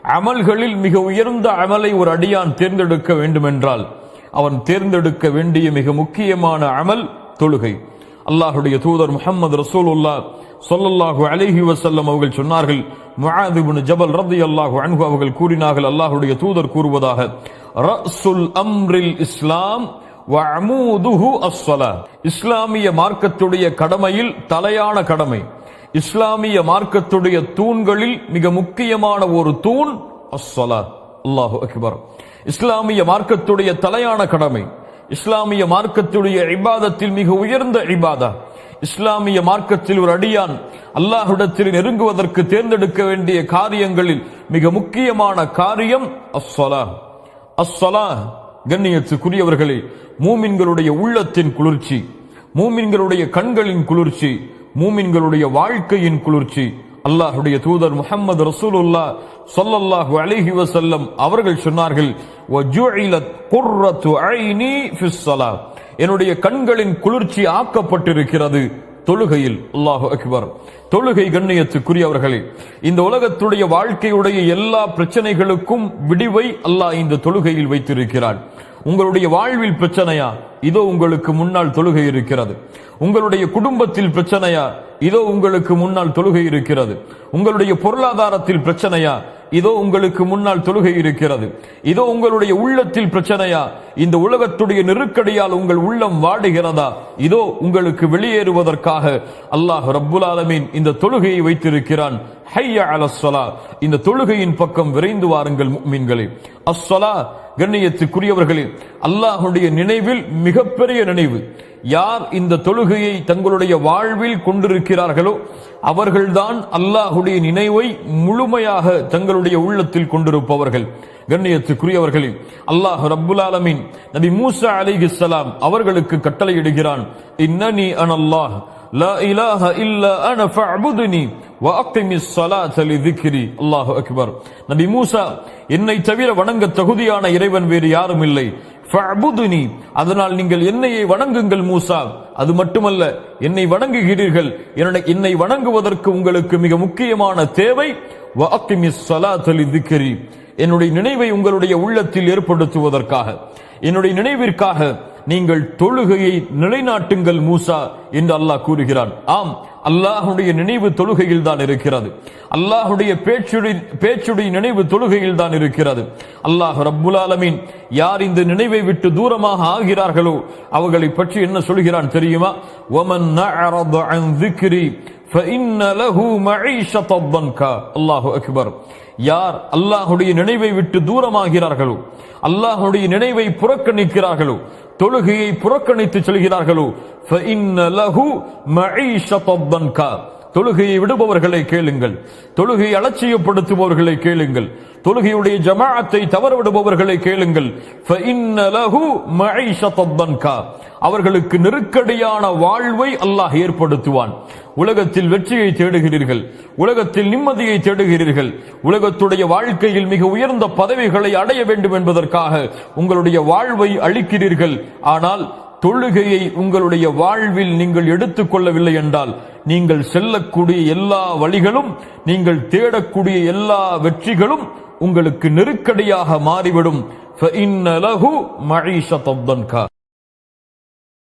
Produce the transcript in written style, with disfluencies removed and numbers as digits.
அமல்களில் மிக உயர்ந்த அமலை ஒரு அடியான் தேர்ந்தெடுக்க வேண்டுமென்றால் அவன் தேர்ந்தெடுக்க வேண்டிய மிக முக்கியமான அமல் தொழுகை. அல்லாஹுடைய தூதர் முஹம்மது ரசூலுல்லாஹ் ஸல்லல்லாஹு அலைஹி வஸல்லம் அவர்கள் சொன்னார்கள், முஆத் இப்னு ஜபல் ரலியல்லாஹு அன்ஹு அவர்கள் கூறினார்கள், அல்லாஹுடைய தூதர் கூறுவதாக, ரஸுல் அம்ரில் இஸ்லாம் வ அமூதுஹு அஸ்ஸலா. இஸ்லாமிய மார்க்கத்துடைய கடமையில் தலையான கடமை, இஸ்லாமிய மார்க்கத்துடைய தூண்களில் மிக முக்கியமான ஒரு தூண் அஸ்ஸலா. அல்லாஹு அக்பர். இஸ்லாமிய மார்க்கத்துடைய தலையான கடமை, இஸ்லாமிய மார்க்கத்துடைய இபாதத்தில் மிக உயர்ந்த இபாதா. இஸ்லாமிய மார்க்கத்தில் ஒரு அடியான் அல்லாஹ்விடத்தில் நெருங்குவதற்கு தேர்ந்தெடுக்க வேண்டிய காரியங்களில் மிக முக்கியமான காரியம் அஸ்ஸலா. அஸ்ஸலா கண்ணியத்துக்குரியவர்களே, மூமின்களுடைய உள்ளத்தின் குளிர்ச்சி, மூமின்களுடைய கண்களின் குளிர்ச்சி, மூமின்களுடைய வாழ்க்கையின் குளிர்ச்சி. அல்லாஹுடைய தூதர் முஹம்மது ரசூலுல்லாஹ் ஸல்லல்லாஹு அலைஹி வஸல்லம் அவர்கள் சொன்னார்கள், வஜுஇலத் குர்ரத்து ஐனி ஃபிஸ் ஸலா. என்னுடைய கண்களின் குளிர்ச்சி ஆக்கப்பட்டிருக்கிறது தொழுகையில். அல்லாஹு அக்பர். தொழுகை கண்ணியத்துக்குரியவர்களே, இந்த உலகத்துடைய வாழ்க்கையுடைய எல்லா பிரச்சனைகளுக்கும் விடிவை அல்லாஹ் இந்த தொழுகையில் வைத்திருக்கிறான். உங்களுடைய வாழ்வில் பிரச்சனையா, இதோ உங்களுக்கு முன்னால் தொழுகை இருக்கிறது. உங்களுடைய குடும்பத்தில் பிரச்சனையா, இதோ உங்களுக்கு முன்னால் தொழுகை இருக்கிறது. உங்களுடைய பொருளாதாரத்தில் பிரச்சனையா, இதோ உங்களுக்கு முன்னால் தொழுகை இருக்கிறது. இதோ உங்களுடைய உள்ளத்தில் பிரச்சனையா, இந்த உலகத்துடைய நெருக்கடியால் உங்கள் உள்ளம் வாடுகிறதா, இதோ உங்களுக்கு வெளியேறுவதற்காக அல்லாஹ் ரப்புல் ஆலமீன் இந்த தொழுகையை வைத்திருக்கிறான். ஹய்ய அலஸ்ஸலா. இந்த தொழுகையின் பக்கம் விரைந்து வாருங்கள் முஃமின்களே. அஸ்ஸலா கண்ணியத்துக்குரியவர்களே, அல்லாஹுடைய நினைவில் மிகப்பெரிய நினைவு. யார் இந்த தொழுகையை தங்களுடைய வாழ்வில் கொண்டிருக்கிறார்களோ அவர்கள்தான் அல்லாஹுடைய நினைவை முழுமையாக தங்களுடைய உள்ளத்தில் கொண்டிருப்பவர்கள். கண்ணியத்துக்குரியவர்களே, அல்லாஹ் ரப்புல் ஆலமீன் நபி மூசா அலைஹிஸ்ஸலாம் அவர்களுக்கு கட்டளையிடுகிறான், இன்னனி அனல்லாஹ் லா இலாஹ இல்லா அன ஃபஅபுதுனி வ அகிமிஸ் ஸலாத லிذிக்ரி. அல்லாஹு அக்பர். நபி மூசா, என்னை தவிர வணங்க தகுதியான இறைவன் வேறு யாரும் இல்லை. ஃபஅபுதுனி, அதனால் நீங்கள் என்னையே வணங்குங்கள் மூசா. அது மட்டுமல்ல, என்னை வணங்குகிறீர்கள், என்னை வணங்குவதற்கு உங்களுக்கு மிக முக்கியமான தேவை வ அகிமிஸ் ஸலாத லிذிக்ரி, என்னுடைய நினைவை உங்களுடைய உள்ளத்தில் ஏற்படுத்துவதற்காக, என்னுடைய நினைவிற்காக நீங்கள் தொழுகையை நிலைநாட்டுங்கள் மூசா என்று அல்லாஹ் கூறுகிறான். ஆம், அல்லாஹுடைய நினைவு தொழுகையில் தான் இருக்கிறது. அல்லாஹுடைய பேச்சுடைய நினைவு தொழுகையில் தான் இருக்கிறது. அல்லாஹ் ரப்புல் ஆலமீன் யார் இந்த நினைவை விட்டு தூரமாக ஆகிறார்களோ அவர்களை பற்றி என்ன சொல்கிறான் தெரியுமா? வமன் நஅரத அன் ذிக்ரி ஃபஇன்ன லஹு மஈஷத ضنகா. அல்லாஹு அக்பர். யார் அல்லாஹுடைய நினைவை விட்டு தூரமாகிறார்களோ, அல்லாஹுடைய நினைவை புறக்கணிக்கிறார்களோ, தொழுகையை புறக்கணித்து செல்கிறார்களோ, ஃபஇன்ன லஹு மஈஷத ضنகா. தொழுகையை விடுபவர்களை கேளுங்கள், தொழுகையை அலட்சியப்படுத்துபவர்களை கேளுங்கள், தொழுகையுடைய ஜமாஅத்தை தவறவிடுபவர்களை கேளுங்கள். ஃபஇன்ன லஹு மஈஷத ضنகா. அவர்களுக்கு நெருக்கடியான வாழ்வை அல்லாஹ் ஏற்படுத்துவான். உலகத்தில் வெற்றியை தேடுகிறீர்கள், உலகத்தில் நிம்மதியை தேடுகிறீர்கள், உலகத்துடைய வாழ்க்கையில் மிக உயர்ந்த பதவிகளை அடைய வேண்டும் என்பதற்காக உங்களுடைய வாழ்வை அளிக்கிறீர்கள். ஆனால் தொழுகையை உங்களுடைய வாழ்வில் நீங்கள் எடுத்துக்கொள்ளவில்லை என்றால் நீங்கள் செல்லக்கூடிய எல்லா வழிகளும், நீங்கள் தேடக்கூடிய எல்லா வெற்றிகளும் உங்களுக்கு நெருக்கடியாக மாறிவிடும். ஃபஇன்ன லஹு மஈஷத ضنகா.